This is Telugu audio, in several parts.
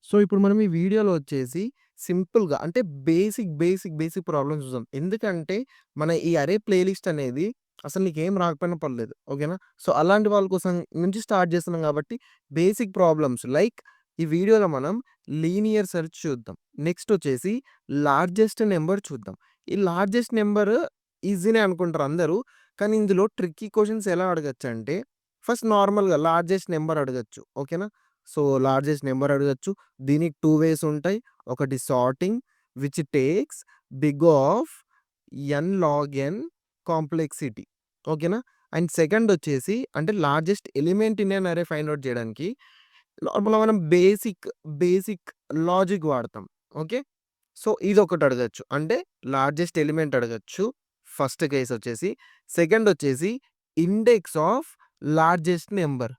సో, ఇప్పుడు మనం ఈ వీడియోలో వచ్చేసి సింపుల్‌గా అంటే బేసిక్ ప్రాబ్లమ్స్ చూద్దాం. ఎందుకంటే మన ఈ అరే ప్లేలిస్ట్ అనేది అసలు నీకేం రాకపోయినా పర్లేదు. ఓకేనా? సో, అలాంటి వాళ్ళ కోసం నుంచి స్టార్ట్ చేస్తున్నాం కాబట్టి బేసిక్ ప్రాబ్లమ్స్ లైక్ ఈ వీడియోలో మనం లీనియర్ సెర్చ్ చూద్దాం. నెక్స్ట్ వచ్చేసి లార్జెస్ట్ నంబర్ చూద్దాం. ఈ లార్జెస్ట్ నంబర్ ఈజీనే అనుకుంటారు అందరూ. కానీ ఇందులో ట్రిక్కీ క్వెషన్స్ ఎలా అడగొచ్చంటే ఫస్ట్ నార్మల్‌గా లార్జెస్ట్ నంబర్ అడగొచ్చు. ఓకేనా? సో, లార్జెస్ట్ నంబర్ అడగొచ్చు. దీనికి 2 వేస్ ఉంటాయి. ఒకటి sorting which takes big of n log n complexity. ఓకేనా? అండ్ సెకండ్ వచ్చేసి అంటే లార్జెస్ట్ ఎలిమెంట్ ఇన్ ఎన్ అరే ఫైండ్ ఔట్ చేయడానికి నార్మల్‌గా మనం బేసిక్ లాజిక్ వాడతాం. ఓకే. సో, ఇదొకటి అడగొచ్చు. అంటే లార్జెస్ట్ ఎలిమెంట్ అడగొచ్చు. ఫస్ట్ కేస్ వచ్చేసి. సెకండ్ వచ్చేసి index of largest number.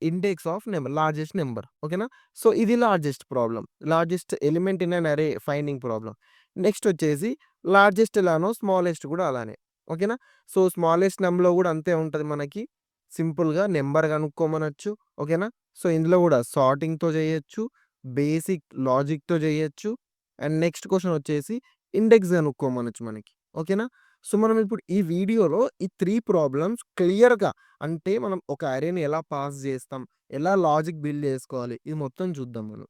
Index of number. Largest number. ఓకేనా? సో, ఇది largest problem. Largest element in an array finding problem. Next వచ్చేసి లార్జెస్ట్ ఎలానో స్మాలెస్ట్ కూడా అలానే. ఓకేనా? సో, స్మాలెస్ట్ నంబర్‌లో కూడా అంతే ఉంటది మనకి. సింపుల్‌గా నంబర్ కనుక్కోమనొచ్చు. ఓకేనా? సో, ఇందులో కూడా సార్టింగ్‌తో చేయొచ్చు. బేసిక్ లాజిక్‌తో చేయొచ్చు. అండ్ నెక్స్ట్ క్వెషన్ వచ్చేసి ఇండెక్స్ కనుక్కోమనొచ్చు మనకి. ఓకేనా? సో, మనం ఇప్పుడు ఈ వీడియోలో ఈ 3 ప్రాబ్లమ్స్ క్లియర్‌గా అంటే మనం ఒక అరేని ఎలా పాస్ జేస్తాం? ఎలా లాజిక్ బిల్డ్ జేసుకోవాలి? ఇది మొత్తం చూద్దాం మనం.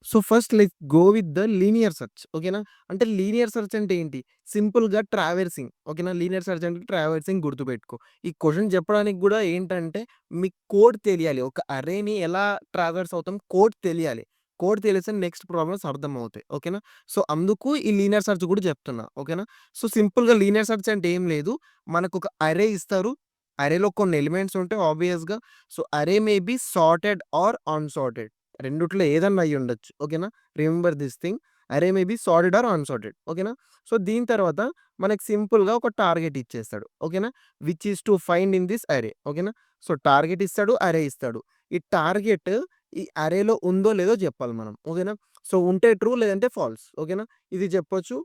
So, first let's go with the linear search. ఓకేనా? అంటే లీనియర్ సెర్చ్ అంటే ఏంటి? సింపుల్‌గా ట్రావర్సింగ్. ఓకేనా? లీనియర్ సెర్చ్ అంటే ట్రావర్సింగ్ గుర్తుపెట్టుకో. ఈ క్వెషన్ చెప్పడానికి గూడా ఏంటంటే మీకు కోడ్ తెలియాలి. ఒక అరేని ఎలా ట్రావర్స్ అవుతాం కోడ్ తెలియాలి. కోడ్ తెలిస్తే నెక్స్ట్ ప్రాబ్లమ్స్ అర్థమవుతాయి. ఓకేనా? సో, అందుకు ఈ లీనియర్ సెర్చ్ కూడా చెప్తున్నా. ఓకేనా? సో, సింపుల్‌గా లీనియర్ సెర్చ్ అంటే ఏం లేదు. మనకొక అరే ఇస్తారు. అరేలో కొన్ని ఎలిమెంట్స్ ఉంటాయి ఆబ్వియస్‌గా. So, array may be sorted or unsorted. రెండిట్లో ఏదన్నా అయ్యుండొచ్చు. ఓకేనా? Remember this thing. Array may be sorted or unsorted. ఓకేనా? సో, దీని తర్వాత మనకు సింపుల్‌గా ఒక టార్గెట్ ఇచ్చేస్తాడు. ఓకేనా? Which is to find in this array. ఓకేనా? సో, టార్గెట్ ఇస్తాడు. అరే ఇస్తాడు. ఈ టార్గెట్ ఈ అరేలో ఉందో లేదో జెప్పాలి మనం. ఓకేనా? సో, ఉంటే ట్రూ లేదంటే ఫాల్స్. ఓకేనా? ఇది జెప్పొచ్చు.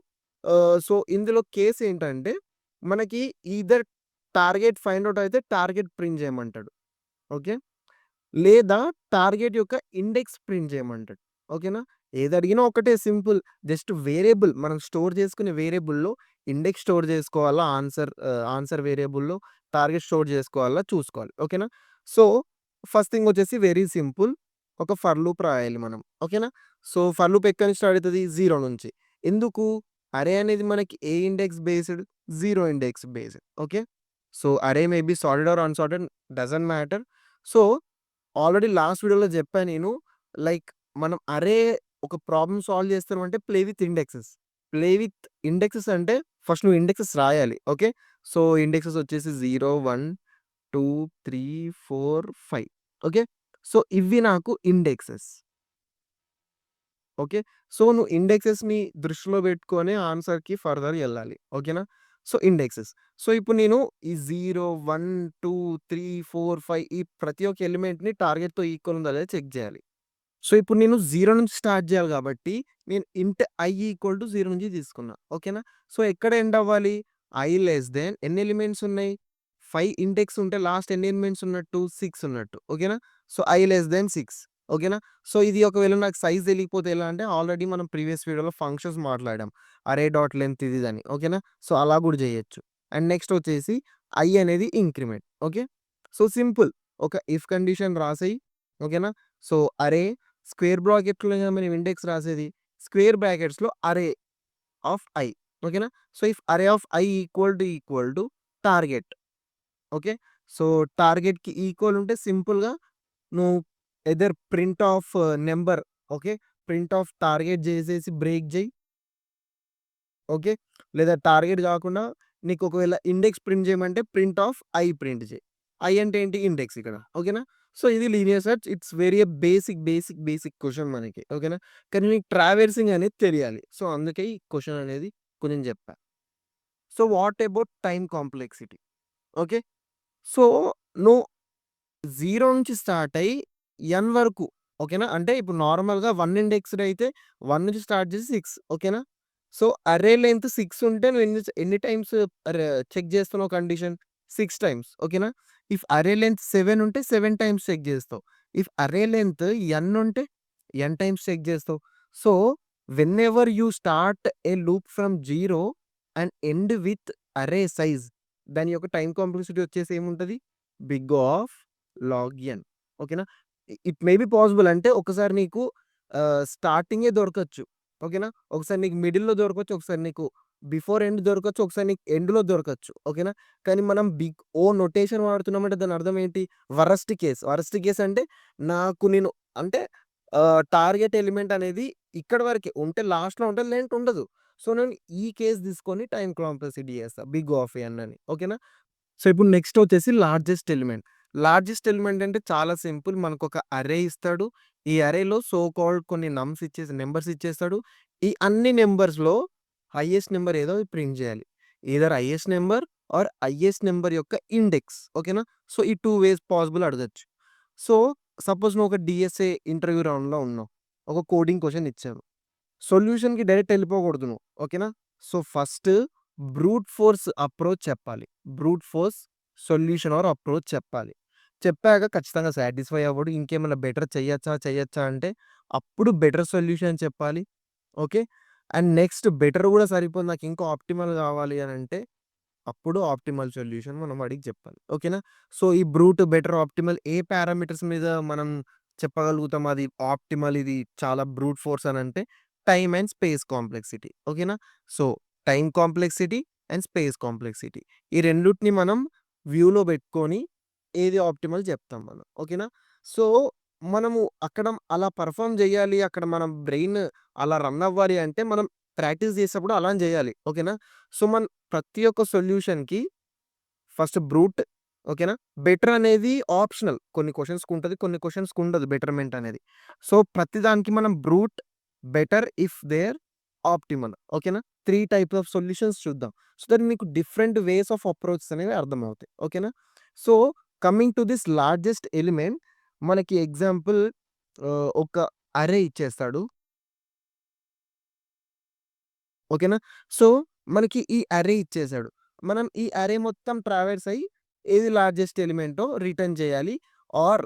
సో, ఇందులో కేస్ ఏంటంటే మనకి ఈదర్ టార్గెట్ ఫైండ్ ఔట్ అయితే టార్గెట్ ప్రింట్ జేయమంటాడు. ఓకే. లేదా టార్గెట్ యొక్క ఇండెక్స్ ప్రింట్ చేయమంటాడు. ఓకేనా? ఏదడిగినా ఒకటే సింపుల్. జస్ట్ వేరియబుల్ మనం స్టోర్ చేసుకునే వేరియబుల్‌లో ఇండెక్స్ స్టోర్ చేసుకోవాలా, ఆన్సర్ వేరియబుల్‌లో టార్గెట్ స్టోర్ చేసుకోవాలా చూసుకోవాలి. ఓకేనా? సో, ఫస్ట్ థింగ్ వచ్చేసి వెరీ సింపుల్. ఒక ఫర్ లూప్ రాయాలి మనం. ఓకేనా? సో, ఫర్ లూప్ ఎక్కడి నుంచి స్టార్ట్ అయితది? 0 నుంచి. ఎందుకు? అరే అనేది మనకి ఏ index based? 0 index based. Okay. So, array may be sorted or unsorted doesn't matter. So, already last వీడియోలో జెప్పా నేను. లైక్ మనం అరే ఒక ప్రాబ్లమ్ సాల్వ్ చేస్తున్నామంటే play with indexes. Play with indexes అంటే ఫస్ట్ నువ్వు ఇండెక్సెస్ రాయాలి. ఓకే. సో, ఇండెక్సెస్ వచ్చేసి 0, 1, 2, 3, 4, 5. ఓకే. సో, ఇవి నాకు ఇండెక్సెస్. ఓకే. సో, నువ్వు ఇండెక్సెస్‌ని దృష్టిలో పెట్టుకొని ఆన్సర్‌కి ఫర్దర్ ఎళ్ళాలి. ఓకేనా? So, indexes. సో, ఇప్పుడు నేను ఈ 0, 1, 2, 3, 4, 5 ఈ ప్రతి ఒక్క ఎలిమెంట్‌ని టార్గెట్‌తో ఈక్వల్ ఉందా లేదా చెక్ జేయాలి. సో, ఇప్పుడు నేను 0 నుంచి స్టార్ట్ జేయాలి గాబట్టి, నేను ఇంట్ i ఈక్వల్ టు 0 నుంచి తీసుకున్నా. ఓకేనా? సో, ఎక్కడ ఎండ్ అవ్వాలి? i లెస్ దెన్ ఎన్ని ఎలిమెంట్స్ ఉన్నాయి? 5 ఇండెక్స్ ఉంటే లాస్ట్ ఎన్ని ఎలిమెంట్స్ ఉన్నట్టు? 6 ఉన్నట్టు. ఓకేనా? So, i less then 6. ఓకేనా? సో, ఇది ఒకవేళ నాకు సైజ్ తెలియకపోతే ఎలా అంటే ఆల్రెడీ మనం ప్రీవియస్ వీడియోలో ఫంక్షన్స్ మాట్లాడాం. అరే డాట్ లెంత్ ఇది ఇదని. ఓకేనా? సో, అలా గూడా జేయొచ్చు. అండ్ నెక్స్ట్ వచ్చేసి i అనేది ఇంక్రిమెంట్. ఓకే. So, simple. ఒక ఇఫ్ కండిషన్ రాసేయి. ఓకేనా? సో, అరే స్క్వేర్ బ్రాకెట్‌లోనే మనం ఇండెక్స్ రాసేది. స్క్వేర్ బ్రాకెట్స్‌లో అరే ఆఫ్ i. ఓకేనా? So, if array of i equal to target. Okay. So, టార్గెట్‌కి ఈక్వల్ ఉంటే సింపుల్‌గా నువ్వు either print of number. Okay. Print of target జేసేసి బ్రేక్ జెయి. ఓకే. లేదా టార్గెట్ గాకుండా నీకు ఒకవేళ ఇండెక్స్ ప్రింట్ జేయమంటే ప్రింట్ ఆఫ్ ఐ ప్రింట్ జెయి. ఐ అంటే ఏంటి? ఇండెక్స్ ఇక్కడ. ఓకేనా? సో, ఇది linear search. It's very basic question మనకి. ఓకేనా? కానీ నీకు ట్రావర్సింగ్ అనేది తెలియాలి. సో, అందుకే ఈ క్వెషన్ అనేది కొంచెం జెప్పా. So, what about time complexity? Okay. So, నువ్వు 0 నుంచి స్టార్ట్ అయ్యి ఎన్ వరకు. ఓకేనా? అంటే ఇప్పుడు నార్మల్‌గా 1 ఇండెక్స్‌డ్ అయితే 1 నుంచి స్టార్ట్ చేసి 6. ఓకేనా? సో, అర్రే లెంత్ 6 ఉంటే నువ్వు ఎన్ని టైమ్స్ చెక్ చేస్తున్నావు కండిషన్? 6 టైమ్స్. ఓకేనా? ఇఫ్ అర్రే లెంత్ 7 ఉంటే 7 టైమ్స్ చెక్ చేస్తావు. ఇఫ్ అర్రే లెంత్ ఎన్ ఉంటే ఎన్ టైమ్స్ చెక్ చేస్తావు. So, whenever you start A loop from 0 and end with అరే సైజ్, దాని యొక్క టైమ్ కాంప్లెక్సిటీ వచ్చేసి ఏముంటది? Big of log N. ఓకేనా? ఇట్ మే బి పాసిబుల్ అంటే ఒకసారి నీకు స్టార్టింగే దొరకచ్చు. ఓకేనా? ఒకసారి నీకు మిడిల్‌లో దొరకచ్చు. ఒకసారి నీకు బిఫోర్ ఎండ్ దొరకచ్చు. ఒకసారి నీకు ఎండ్‌లో దొరకచ్చు. ఓకేనా? కానీ మనం బిగ్ ఓ నొటేషన్ వాడుతున్నామంటే దాని అర్థం ఏంటి? Worst case. వరస్ట్ కేస్ అంటే నాకు నేను అంటే టార్గెట్ ఎలిమెంట్ అనేది ఇక్కడి వరకే. ఉంటే లాస్ట్‌లో ఉంటది. లేదంటే ఉండదు. సో, నేను ఈ కేస్ తీసుకొని టైమ్ కాంప్లెక్సిటీ చేస్తా. బిగ్ ఆఫ్ ఎన్ అని. ఓకేనా? సో, ఇప్పుడు నెక్స్ట్ వచ్చేసి లార్జెస్ట్ ఎలిమెంట్. లార్జెస్ట్ ఎలిమెంట్ అంటే చాలా సింపుల్. మనకొక అరే ఇస్తాడు. ఈ అరేలో సో కాల్డ్ కొన్ని నంబర్స్ ఇచ్చేస్తాడు. ఈ అన్ని నంబర్స్‌లో హైయెస్ట్ నంబర్ ఏదో అది ప్రింట్ చేయాలి. Either highest number or highest number యొక్క ఇండెక్స్. ఓకేనా? సో, ఈ 2 వేస్ పాసిబుల్ అడగొచ్చు. సో, సపోజ్ నువ్వు ఒక డీఎస్ఏ ఇంటర్వ్యూ రౌండ్‌లో ఉన్నావు. ఒక కోడింగ్ క్వెషన్ ఇచ్చారు. సొల్యూషన్‌కి డైరెక్ట్ ఎళ్ళిపోకూడదు నువ్వు. ఓకేనా? So, first brute force approach చెప్పాలి. Brute force solution or approach చెప్పాలి. చెప్పాక ఖచ్చితంగా సాటిస్ఫై అవ్వడు. ఇంకేమైనా బెటర్ చెయ్యొచ్చా అంటే అప్పుడు బెటర్ సొల్యూషన్ చెప్పాలి. ఓకే. అండ్ నెక్స్ట్ బెటర్ గూడా సరిపోదు. నాకు ఇంకా ఆప్టిమల్ గావాలి అనంటే అప్పుడు ఆప్టిమల్ సొల్యూషన్ మనం వాడికి చెప్పాలి. ఓకేనా? సో, ఈ బ్రూట్, బెటర్, ఆప్టిమల్ ఏ పారామీటర్స్ మీద మనం చెప్పగలుగుతాం అది ఆప్టిమల్ ఇది చాలా బ్రూట్ ఫోర్స్ అనంటే టైమ్ అండ్ స్పేస్ కాంప్లెక్సిటీ. ఓకేనా? So, time complexity and space complexity ఈ రెండిటిని మనం వ్యూలో పెట్టుకొని ఏది ఆప్టిమల్ చెప్తాం మనం. ఓకేనా? సో, మనము అక్కడ అలా పెర్ఫార్మ్ చేయాలి. అక్కడ మన బ్రెయిన్ అలా రన్ అవ్వాలి అంటే మనం ప్రాక్టీస్ చేసేటప్పుడు అలానే చేయాలి. ఓకేనా? సో, ప్రతి ఒక్క సొల్యూషన్‌కి ఫస్ట్ బ్రూట్. ఓకేనా? బెటర్ అనేది ఆప్షనల్. కొన్ని క్వెషన్స్‌కి ఉంటది. కొన్ని క్వెషన్స్‌కి ఉండదు బెటర్‌మెంట్ అనేది. సో, ప్రతి దానికి మనం brute, better, if there, optimal. ఓకేనా? 3 టైప్స్ ఆఫ్ సొల్యూషన్స్ చూద్దాం. సో, దట్ మీకు డిఫరెంట్ వేస్ ఆఫ్ అప్రోచెస్ అనేవి అర్థమవుతాయి. ఓకేనా? So, coming to this largest element మనకి ఎగ్జాంపుల్ ఒక అరే ఇచ్చేస్తాడు. ఓకేనా? సో, మనకి ఈ అరే ఇచ్చేసాడు. మనం ఈ అరే మొత్తం ట్రావర్స్ అయ్యి ఏది లార్జెస్ట్ ఎలిమెంటో రిటర్న్ చేయాలి. Or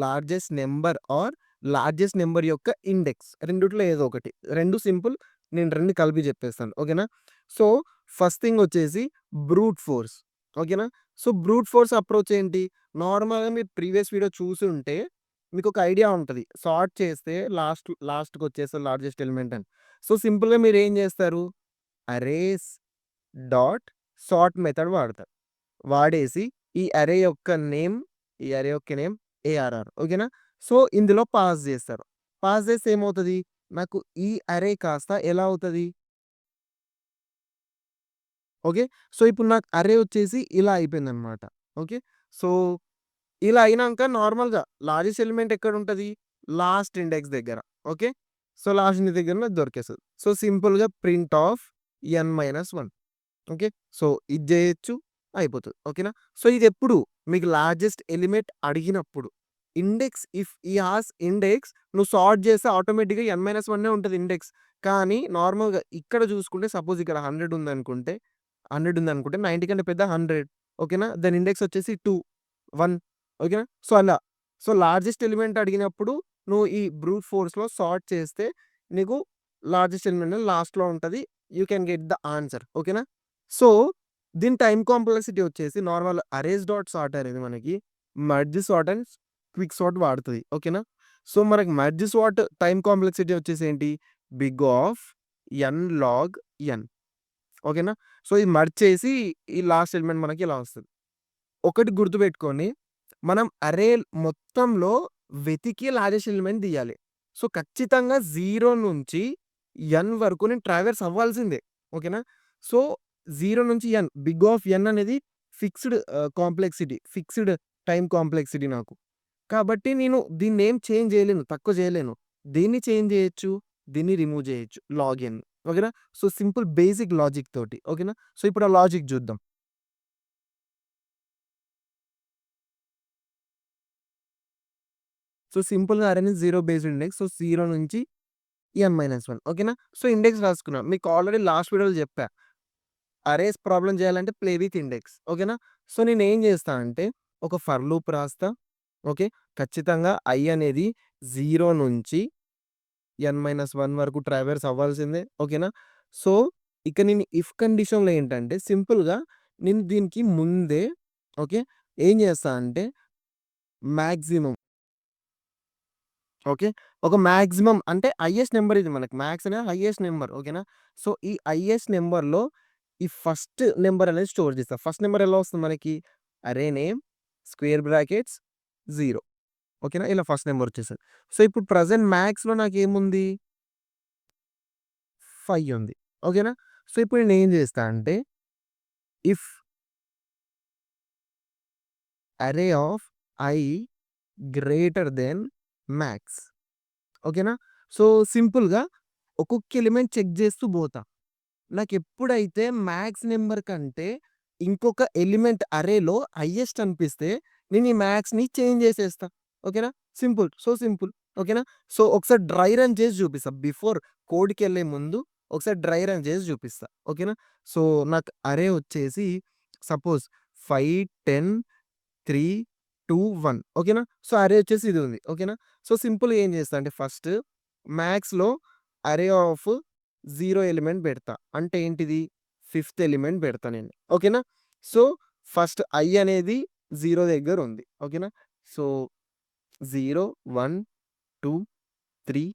largest number or largest number యొక్క ఇండెక్స్ రెండిట్లో ఏదో ఒకటి. 2 సింపుల్. నేను 2 కలిపి చెప్పేస్తాను. ఓకేనా? సో, ఫస్ట్ థింగ్ వచ్చేసి బ్రూట్ ఫోర్స్. ఓకేనా? సో, బ్రూట్ ఫోర్స్ అప్రోచ్ ఏంటి? నార్మల్‌గా మీరు ప్రీవియస్ వీడియో చూసుంటే మీకొక ఐడియా ఉంటది. సార్ట్ చేస్తే లాస్ట్‌కొచ్చేస్తది లార్జెస్ట్ ఎలిమెంట్ అని. సో, సింపుల్‌గా మీరేం జేస్తారు? అరేస్ డాట్ సార్ట్ మెథడ్ వాడతారు. వాడేసి ఈ అరే యొక్క నేమ్ ఏఆర్ఆర్. ఓకేనా? సో, ఇందులో పాస్ జేస్తారు. పాస్ జేస్తే ఏమవుతది? నాకు ఈ అరే కాస్త ఎలా అవుతది? ఓకే. సో, ఇప్పుడు నాకు అరే వచ్చేసి ఇలా అయిపోయిందనమాట. ఓకే. సో, ఇలా అయినంక నార్మల్‌గా లార్జెస్ట్ ఎలిమెంట్ ఎక్కడుంటది? లాస్ట్ ఇండెక్స్ దగ్గర. ఓకే. సో, లాస్ట్ ఇండెక్స్ దగ్గరనే దొరికేస్తది. సో, సింపుల్‌గా print of n-1. Okay. So, ఇది జేయొచ్చు. అయిపోతది. ఓకేనా? సో, ఇదెప్పుడు మీకు లార్జెస్ట్ ఎలిమెంట్ అడిగినప్పుడు. ఇఫ్ ఈ హాస్ ఇండెక్స్ నువ్వు సార్ట్ చేస్తే ఆటోమేటిక్‌గా n-1 ఉంటది ఇండెక్స్. కానీ నార్మల్‌గా ఇక్కడ చూసుకుంటే సపోజ్ ఇక్కడ 100 ఉందనుకుంటే 90 కంటే పెద్ద 100. ఓకేనా? దాని ఇండెక్స్ వచ్చేసి 2, 1. ఓకేనా? సో, అలా. సో, లార్జెస్ట్ ఎలిమెంట్ అడిగినప్పుడు నువ్వు ఈ బ్రూట్ ఫోర్స్‌లో సార్ట్ చేస్తే నీకు లార్జెస్ట్ ఎలిమెంట్ లాస్ట్‌లో ఉంటది. You can get the answer. ఓకేనా? సో, దీని టైమ్ కాంప్లెక్సిటీ వచ్చేసి నార్మల్ అరేస్ డాట్ సార్ట్ అనేది మనకి merge sort and quick sort వాడుతది. ఓకేనా? సో, మనకి మెర్జ్ సార్ట్ టైమ్ కాంప్లెక్సిటీ వచ్చేసి ఏంటి? Big of n log n. ఓకేనా? సో, ఇది మెర్జ్ చేసి ఈ లాస్ట్ ఎలిమెంట్ మనకి ఇలా వస్తది. ఒకటి గుర్తుపెట్టుకోండి. మనం అరే మొత్తంలో వెతికి లార్జెస్ట్ ఎలిమెంట్ తీయాలి. సో, ఖచ్చితంగా 0 నుంచి n వరకు నేను ట్రావర్స్ అవ్వాల్సిందే. ఓకేనా? సో, 0 నుంచి n బిగ్ ఆఫ్ n అనేది ఫిక్స్‌డ్ టైమ్ కాంప్లెక్సిటీ నాకు. కాబట్టి నేను దీన్నేం చేంజ్ చేయలేను. తక్కువ చేయలేను. దీన్ని చేంజ్ చేయొచ్చు. దీన్ని రిమూవ్ చేయొచ్చు. Log n. ఓకేనా? సో, సింపుల్ బేసిక్ లాజిక్ తోటి. ఓకేనా? సో, ఇప్పుడు ఆ లాజిక్ చూద్దాం. సో, సింపుల్‌గా అరేని 0 బేస్డ్ ఇండెక్స్. సో, 0 నుంచి n-1 ఓకేనా? సో, ఇండెక్స్ రాసుకున్నాం. మీకు ఆల్రెడీ లాస్ట్ వీడియోలో చెప్పా. అరేస్ ప్రాబ్లమ్ చేయాలంటే ప్లే విత్ ఇండెక్స్. ఓకేనా? సో, నేనేం చేస్తా అంటే ఒక ఫర్ లూప్ రాస్తా. ఓకే. ఖచ్చితంగా i అనేది 0 నుంచి n-1 వరకు ట్రావెర్స్ అవ్వాల్సిందే. ఓకేనా? సో, ఇక నేను ఇఫ్ కండిషన్‌లో ఏంటంటే సింపుల్‌గా నేను దీనికి ముందే ఓకే. ఏం చేస్తా అంటే మాక్సిమం ఓకే. ఒక మాక్సిమం అంటే హైయెస్ట్ నంబర్ ఇది మనకి. మ్యాథ్స్ అనేది హైయెస్ట్ నంబర్. ఓకేనా? సో, ఈ హైయెస్ట్ నంబర్‌లో ఈ ఫస్ట్ నంబర్ అనేది స్టోర్ చేస్తా. ఫస్ట్ నంబర్ ఎలా వస్తుంది మనకి? అరే నేమ్ స్క్వేర్ బ్రాకెట్స్ 0 ఓకేనా? ఇలా ఫస్ట్ నంబర్ వచ్చేస్తది. సో, ఇప్పుడు ప్రెజెంట్ మ్యాథ్స్‌లో నాకేముంది? 5 ఉంది. ఓకేనా? సో, ఇప్పుడు నేనేం చేస్తా అంటే if array of i greater than max ఓకేనా? సో, సింపుల్‌గా ఒక్కొక్క ఎలిమెంట్ చెక్ చేస్తూ పోతా. నాకెప్పుడైతే మ్యాక్స్ నంబర్ కంటే ఇంకొక ఎలిమెంట్ అరేలో హైయెస్ట్ అనిపిస్తే నేను ఈ మ్యాక్స్‌ని చేంజ్ చేసేస్తా. ఓకేనా? సింపుల్. So simple. ఓకేనా? సో, ఒకసారి డ్రై రన్ చేసి చూపిస్తా. బిఫోర్ కోడ్‌కెళ్ళే ముందు ఒకసారి డ్రై రన్ చేసి చూపిస్తా. ఓకేనా? సో, నాకు అరే వచ్చేసి సపోజ్ 5, 10, 3, 2, 1 ఓకేనా? సో, అరే వచ్చేసి ఇది ఉంది. ఓకేనా? సో, సింపుల్‌గా ఏం చేస్తా అంటే ఫస్ట్ మ్యాథ్స్‌లో అరే ఆఫ్ 0 ఎలిమెంట్ పెడతా. అంటే ఏంటిది? ఫిఫ్త్ ఎలిమెంట్ పెడతా నేను. ఓకేనా? సో, ఫస్ట్ ఐ అనేది 0 దగ్గర ఉంది. ఓకేనా? సో, 0, 1, 2, 3,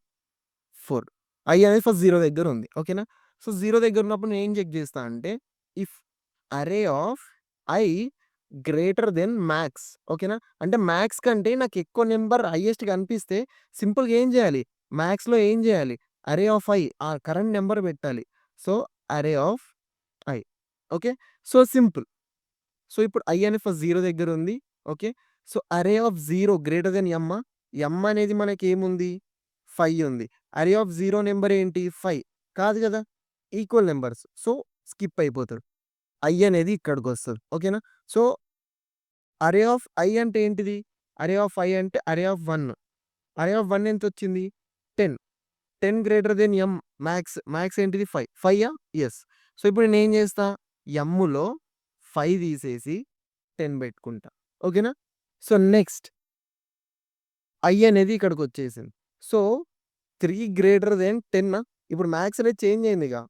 4 ఐ అనేది ఫస్ట్ 0 దగ్గర ఉంది. ఓకేనా? సో, 0 దగ్గర ఉన్నప్పుడు నేను ఏం చెక్ చేస్తా అంటే if array of i greater than max ఓకేనా? అంటే మ్యాక్స్ కంటే నాకు ఎక్కువ నంబర్ హైయెస్ట్ కనిపిస్తే సింపుల్‌గా ఏం చేయాలి? మ్యాథ్స్‌లో ఏం చేయాలి? అరే ఆఫ్ ఐ ఆ కరెంట్ నంబర్ పెట్టాలి. So, array of i okay. So, simple. So, ఇప్పుడు ఐ అనేది ఫస్ట్ 0 దగ్గర ఉంది. Okay. So, array of 0 greater than ఎమ్మా? ఎమ్ అనేది మనకేముంది? 5 ఉంది. అరే ఆఫ్ 0 నంబర్ ఏంటి? 5 కాదు కదా! Equal numbers. సో, స్కిప్ అయిపోతాడు. ఐ అనేది ఇక్కడికొస్తది. ఓకేనా? సో, అరే ఆఫ్ ఐ అంటే ఏంటిది? అరే ఆఫ్ ఐ అంటే అరే ఆఫ్ 1. అరే of 1 ఎంతొచ్చింది? 10. 10 greater than M max. Max ఏంటిది? 5. 5 యెస్. సో, ఇప్పుడు నేనేం చేస్తా? ఎమ్‌లో 5 తీసేసి 10 పెట్టుకుంటా. ఓకేనా? సో, నెక్స్ట్ ఐ అనేది ఇక్కడికొచ్చేసింది. సో, 3 గ్రేటర్ దెన్ 10 ఇప్పుడు మ్యాథ్స్ అనేది చేంజ్ అయిందిగా.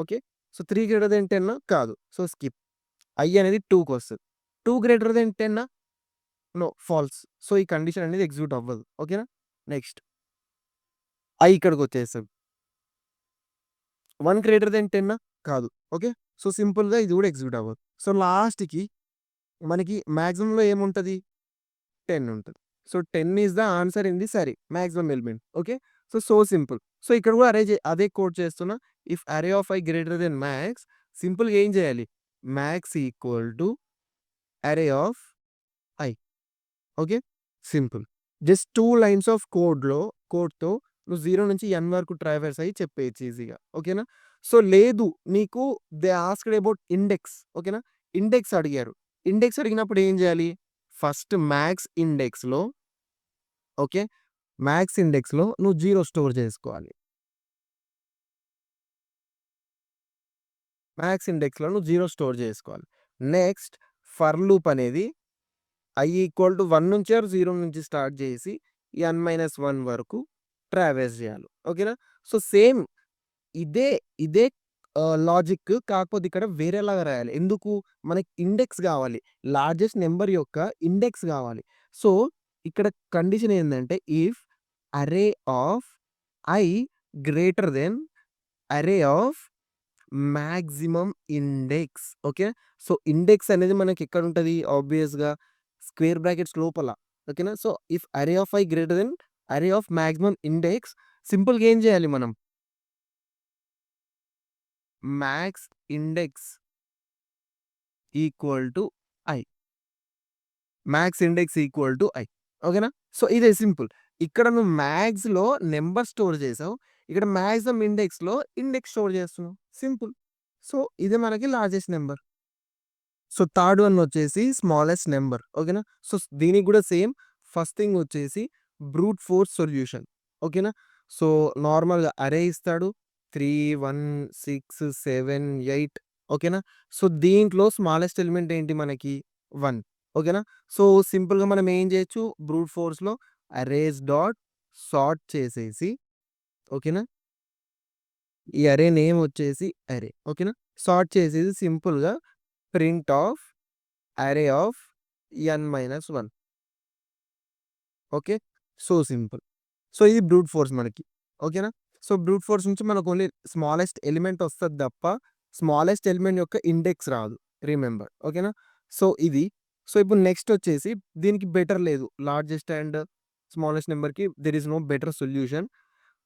ఓకే. సో, 3 గ్రేటర్ దెన్ 10 కాదు. So, skip. ఐ అనేది 2కొస్తది. 2 greater than 10 no false. So, ఈ కండిషన్ అనేది ఎగ్జిక్యూట్ అవ్వదు. ఓకేనా? నెక్స్ట్ ఐ ఇక్కడికొచ్చేస్తది. 1 గ్రేటర్ దెన్ 10 కాదు. ఓకే. సో, సింపుల్‌గా ఇది కూడా ఎగ్జిక్యూట్ అవ్వదు. సో, లాస్ట్‌కి మనకి మాక్సిమంలో ఏముంటది? 10 ఉంటది. So, 10 is the answer in the సరీ maximum element. Okay. So simple. So, ఇక్కడ కూడా అదే కోడ్ చేస్తున్నా. If array of i greater than max సింపుల్‌గా ఏం చేయాలి? Max equal to array of i. Okay. Simple. Just 2 lines of కోడ్‌తో నువ్వు 0 నుంచి n వరకు ట్రావర్స్ అయ్యి చెప్పేయొచ్చు ఈజీగా. ఓకేనా? సో, లేదు నీకు దే ఆస్క్డ్ అబౌట్ ఇండెక్స్ ఓకేనా? ఇండెక్స్ అడిగారు. ఇండెక్స్ అడిగినప్పుడు ఏం చేయాలి? ఫస్ట్ మ్యాథ్స్ ఇండెక్స్‌లో ఓకే. మ్యాథ్స్ ఇండెక్స్‌లో నువ్వు 0 స్టోర్ చేసుకోవాలి. మ్యాథ్స్ ఇండెక్స్‌లో నువ్వు 0 స్టోర్ చేసుకోవాలి. నెక్స్ట్ ఫర్ లూప్ అనేది ఐ ఈక్వల్ టు 1 నుంచి ఆర్ 0 నుంచి స్టార్ట్ చేసి n-1 వరకు ట్రావర్స్ చేయాలి. ఓకేనా? సో, సేమ్ ఇదే, ఇదే లాజిక్ కాకపోతే ఇక్కడ వేరేలాగా రాయాలి. ఎందుకు? మనకి ఇండెక్స్ గావాలి. లార్జెస్ట్ నంబర్ యొక్క ఇండెక్స్ గావాలి. సో, ఇక్కడ కండిషన్ ఏందంటే if array of i greater then array of maximum index okay. So, index అనేది మనకి ఎక్కడుంటది? ఆబ్వియస్‌గా స్క్వేర్ బ్రాకెట్స్ లోపల. ఓకేనా? So, if array of i greater then array of maximum index సింపుల్‌గా ఏం చేయాలి మనం? Max index equal to I. Max index equal to I. ఓకేనా? సో, ఇదే సింపుల్. ఇక్కడ నువ్వు మ్యాథ్స్‌లో నంబర్ స్టోర్ చేసావు. ఇక్కడ మాక్సిమం ఇండెక్స్‌లో ఇండెక్స్ స్టోర్ చేస్తున్నావు. సింపుల్. సో, ఇది మనకి largest number. So, third one వచ్చేసి స్మాలెస్ట్ నంబర్. ఓకేనా? సో, దీనికి కూడా సేమ్ ఫస్ట్ థింగ్ వచ్చేసి బ్రూట్ ఫోర్స్ సొల్యూషన్. ఓకేనా? సో, నార్మల్‌గా అరే ఇస్తాడు. 3, 1, 6, 7, 8 ఓకేనా? సో, దీంట్లో స్మాలెస్ట్ ఎలిమెంట్ ఏంటి మనకి? 1 ఓకేనా? సో, సింపుల్‌గా మనం ఏం చేయొచ్చు బ్రూట్ ఫోర్స్‌లో అరేస్ డాట్ సార్ట్ చేసేసి ఓకేనా? ఈ అరే నేమ్ వచ్చేసి అరే. ఓకేనా? సార్ట్ చేసేది సింపుల్‌గా ప్రింట్ ఆఫ్ అరే of n-1. Okay. So simple. So ఇది బ్రూట్ ఫోర్స్ మనకి. ఓకేనా? సో బ్రూట్ ఫోర్స్ నుంచి మనకు ఓన్లీ స్మాలెస్ట్ ఎలిమెంట్ వస్తది తప్ప, స్మాలెస్ట్ ఎలిమెంట్ యొక్క ఇండెక్స్ రాదు. రిమెంబర్. ఓకేనా? సో ఇది. సో ఇప్పుడు నెక్స్ట్ వచ్చేసి దీనికి బెటర్ లేదు. లార్జెస్ట్ అండ్ స్మాలెస్ట్ నంబర్‌కి there is no better solution.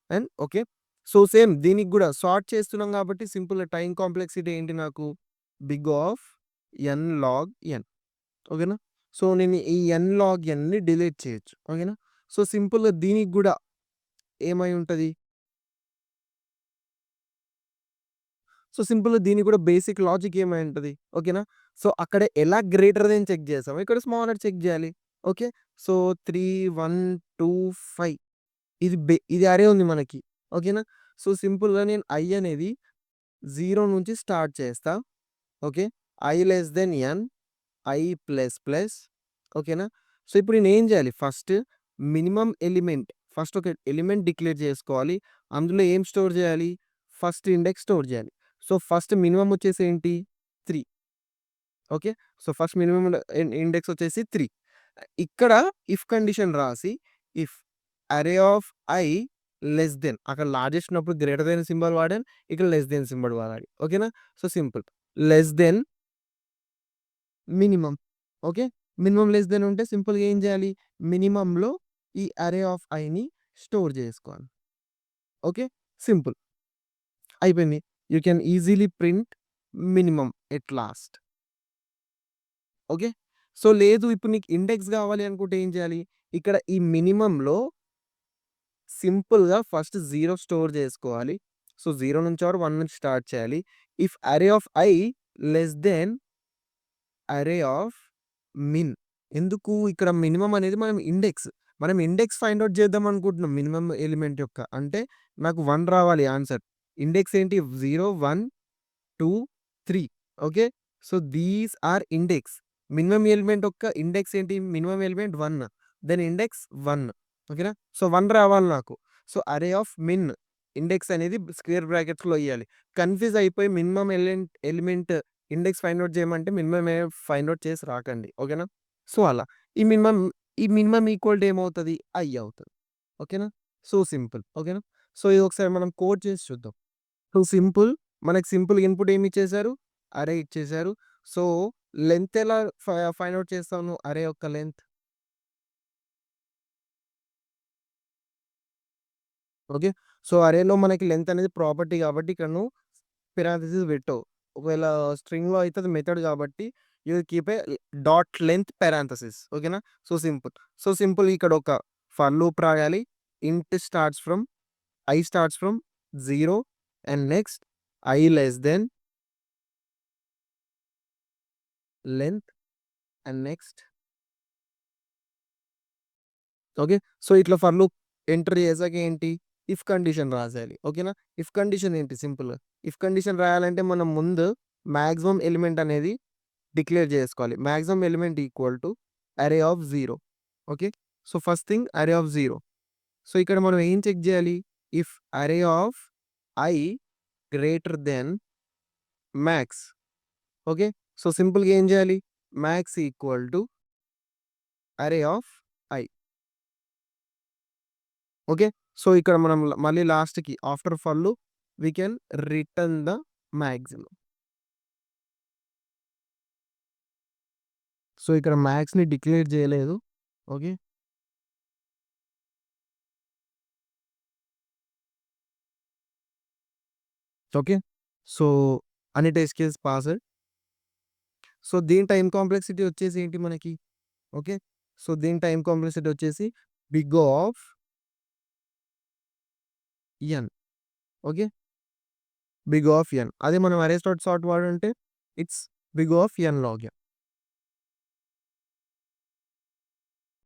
And okay. So same దీనికి గూడా సార్ట్ చేస్తున్నాం కాబట్టి సింపుల్‌గా టైమ్ కాంప్లెక్సిటీ ఏంటి నాకు? Big of n log n. ఓకేనా? సో నేను ఈ n log nని డిలీట్ చేయొచ్చు. ఓకేనా? సో సింపుల్‌గా దీనికి గూడా ఏమై ఉంటది? సో సింపుల్‌గా దీనికి కూడా బేసిక్ లాజిక్ ఏమై ఉంటది? ఓకేనా? సో అక్కడ ఎలా గ్రేటర్ దెన్ చెక్ చేసామో ఇక్కడ స్మాలర్ చెక్ చేయాలి. ఓకే. సో 3, 1, 2, 5 ఇది అరే ఉంది మనకి. ఓకేనా? సో సింపుల్‌గా నేను i అనేది 0 నుంచి స్టార్ట్ చేస్తా. Okay. i less then n, i plus plus. ఓకేనా? సో ఇప్పుడు నేనేం చేయాలి? ఫస్ట్ మినిమమ్ ఎలిమెంట్ ఫస్ట్ ఒక ఎలిమెంట్ డిక్లేర్ చేసుకోవాలి. అందులో ఏం స్టోర్ చేయాలి? ఫస్ట్ ఇండెక్స్ స్టోర్ చేయాలి. సో ఫస్ట్ మినిమమ్ వచ్చేసి ఏంటి? 3. Okay. So first minimum index వచ్చేసి 3. ఇక్కడ ఇఫ్ కండిషన్ రాసి if array of i less then అక్కడ లార్జెస్ట్ ఉన్నప్పుడు గ్రేటర్ దెన్ సింబల్ వాడాను. ఇక్కడ లెస్ దెన్ సింబల్ వాడాలి. ఓకేనా? So simple. Less than minimum. Okay. Minimum less than ఉంటే సింపుల్‌గా ఏం చేయాలి? మినిమమ్‌లో ఈ అరే ఆఫ్ iని స్టోర్ చేసుకోవాలి. ఓకే. సింపుల్. అయిపోయింది. You can easily print minimum at last. Okay. So లేదు ఇప్పుడు నీకు ఇండెక్స్ కావాలి అనుకుంటే ఏం చేయాలి? ఇక్కడ ఈ మినిమమ్‌లో సింపుల్‌గా ఫస్ట్ 0 స్టోర్ చేసుకోవాలి. సో 0 నుంచి ఆర్ 1 నుంచి స్టార్ట్ చేయాలి. If array of i less than array of min. ఎందుకు ఇక్కడ మినిమమ్ అనేది మనం ఇండెక్స్ ఫైండ్ ఔట్ చేద్దాం అనుకుంటున్నాం మినిమమ్ ఎలిమెంట్ యొక్క. అంటే నాకు 1 రావాలి ఆన్సర్. ఇండెక్స్ ఏంటి? 0, 1, 2, 3. Okay. So these are index. Minimum element యొక్క ఇండెక్స్ ఏంటి? Minimum element 1. Then index 1. ఓకేనా? సో 1 రావాలి నాకు. So array of min index అనేది స్క్వేర్ బ్రాకెట్స్‌లో ఇయ్యాలి. కన్‌ఫ్యూజ్ అయిపోయి minimum element index find out చేయమంటే మినిమమ్ ఫైండ్ ఔట్ చేసి రాకండి. ఓకేనా? సో అలా. ఈ మినిమమ్ ఈక్వల్ టు ఏమవుతది? i అవుతది. ఓకేనా? So simple. ఓకేనా? సో ఇది ఒకసారి మనం కోడ్ చేసి చూద్దాం. So simple. మనకు సింపుల్‌గా ఇన్‌పుట్ ఏమి ఇచ్చేసారు? అరే ఇచ్చేసారు. సో లెంత్ ఎలా ఫైండ్ ఔట్ చేస్తావు నువ్వు అరే యొక్క లెంత్? ఓకే. సో అరేలో మనకి లెంత్ అనేది ప్రాపర్టీ కాబట్టి ఇక్కడ నువ్వు పారాంథసిస్ పెట్టవు. ఒకవేళ స్ట్రింగ్‌లో అయితే అది మెథడ్ కాబట్టి you will keep a dot length parenthesis. ఓకేనా? So simple. సో సింపుల్ ఇక్కడ ఒక ఫర్ లూప్ రాయాలి. Int starts from 0 and next i less than length and next okay. So ఇట్లా ఫర్ లూప్ ఎంటర్ చేసాక ఏంటి? ఇఫ్ కండిషన్ రాసేయాలి. ఓకేనా? ఇఫ్ కండిషన్ ఏంటి సింపుల్‌గా. ఇఫ్ కండిషన్ రాయాలంటే మనం ముందు మాక్సిమం ఎలిమెంట్ అనేది డిక్లేర్ చేసుకోవాలి. Maximum element equal to array of 0. Okay. So first thing array of 0. So ఇక్కడ మనం ఏం చెక్ చేయాలి? If array of i greater than max. Okay. So సింపుల్‌గా ఏం చేయాలి? Max equal to array of i. Okay. So ఇక్కడ మనం మళ్ళీ లాస్ట్‌కి after for loop we can return the maximum. So ఇక్కడ మాక్స్‌ని డిక్లేర్ చేయలేదు. ఓకే. ఓకే. సో అన్ని టెస్ట్ కేస్ పాస్డ్. సో దీని టైమ్ కాంప్లెక్సిటీ వచ్చేసి ఏంటి మనకి? ఓకే. సో దీని టైమ్ కాంప్లెక్సిటీ వచ్చేసి big of n. Okay. Big of n. అదే మనం అరే డాట్ సార్ట్ వాడుంటే it's big of n log n.